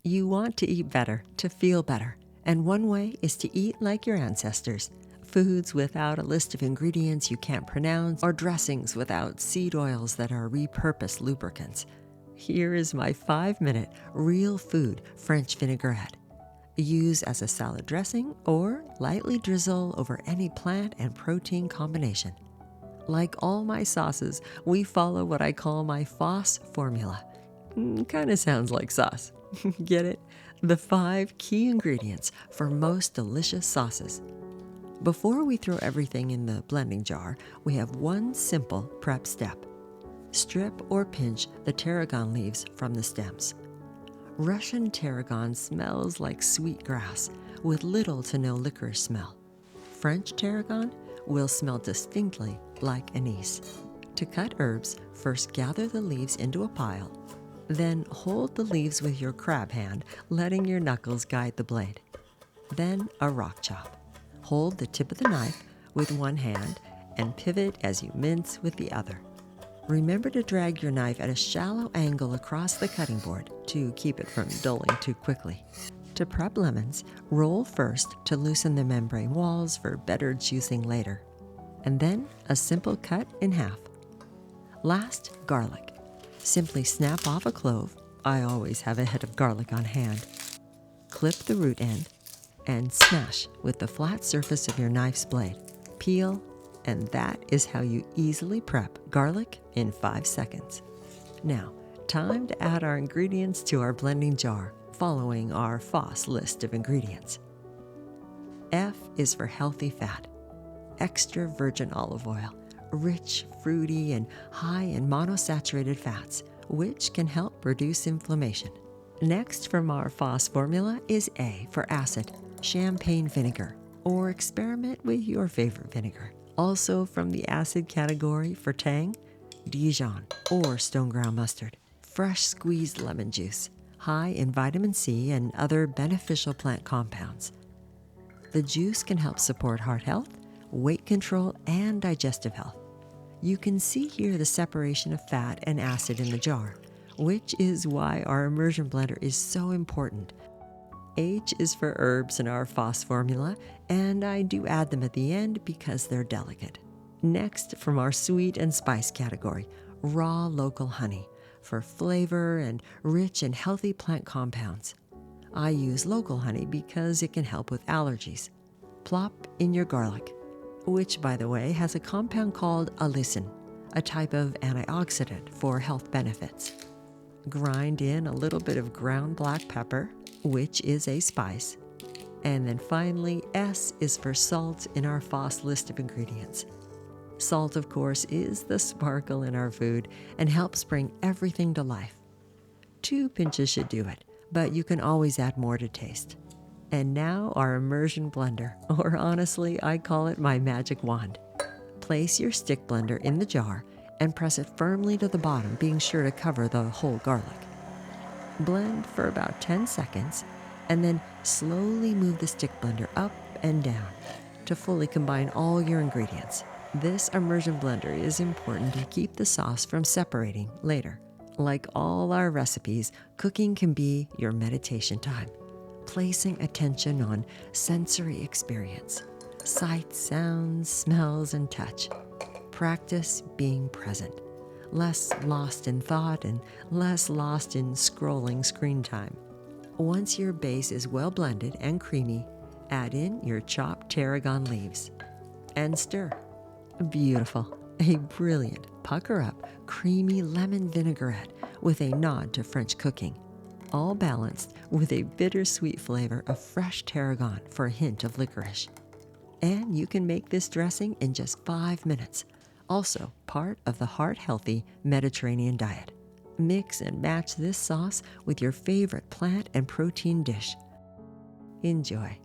You want to eat better, to feel better, and one way is to eat like your ancestors. Foods without a list of ingredients you can't pronounce, or dressings without seed oils that are repurposed lubricants. Here is my 5-minute real food French vinaigrette. Use as a salad dressing or lightly drizzle over any plant and protein combination. Like all my sauces, we follow what I call my FAHSS formula. Kinda sounds like sauce. Get it? The 5 key ingredients for most delicious sauces. Before we throw everything in the blending jar, we have one simple prep step. Strip or pinch the tarragon leaves from the stems. Russian tarragon smells like sweet grass with little to no licorice smell. French tarragon will smell distinctly like anise. To cut herbs, first gather the leaves into a pile. Then hold the leaves with your crab hand, letting your knuckles guide the blade. Then a rock chop. Hold the tip of the knife with one hand and pivot as you mince with the other. Remember to drag your knife at a shallow angle across the cutting board to keep it from dulling too quickly. To prep lemons, roll first to loosen the membrane walls for better juicing later, and then a simple cut in half. Last, garlic. Simply snap off a clove. I always have a head of garlic on hand. Clip the root end and smash with the flat surface of your knife's blade. Peel, and that is how you easily prep garlic in 5 seconds. Now, time to add our ingredients to our blending jar, following our FAHSS list of ingredients. F is for healthy fat. Extra virgin olive oil, rich, fruity, and high in monosaturated fats, which can help reduce inflammation. Next from our FAHSS formula is A for acid, champagne vinegar, or experiment with your favorite vinegar. Also from the acid category for tang, Dijon or stone ground mustard. Fresh squeezed lemon juice, high in vitamin C and other beneficial plant compounds. The juice can help support heart health, weight control, and digestive health. You can see here the separation of fat and acid in the jar, which is why our immersion blender is so important. H is for herbs in our FAHSS formula, and I do add them at the end because they're delicate. Next, from our sweet and spice category, raw local honey for flavor and rich and healthy plant compounds. I use local honey because it can help with allergies. Plop in your garlic, which, by the way, has a compound called allicin, a type of antioxidant for health benefits. Grind in a little bit of ground black pepper, which is a spice. And then finally, S is for salt in our FAHSS list of ingredients. Salt, of course, is the sparkle in our food and helps bring everything to life. 2 pinches should do it, but you can always add more to taste. And now our immersion blender, or honestly, I call it my magic wand. Place your stick blender in the jar and press it firmly to the bottom, being sure to cover the whole garlic. Blend for about 10 seconds, and then slowly move the stick blender up and down to fully combine all your ingredients. This immersion blender is important to keep the sauce from separating later. Like all our recipes, cooking can be your meditation time, placing attention on sensory experience, sights, sounds, smells, and touch. Practice being present. Less lost in thought and less lost in scrolling screen time. Once your base is well blended and creamy, add in your chopped tarragon leaves and stir. Beautiful. A brilliant, pucker-up, creamy lemon vinaigrette with a nod to French cooking, all balanced with a bittersweet flavor of fresh tarragon for a hint of licorice. And you can make this dressing in just 5 minutes. Also part of the heart-healthy Mediterranean diet. Mix and match this sauce with your favorite plant and protein dish. Enjoy.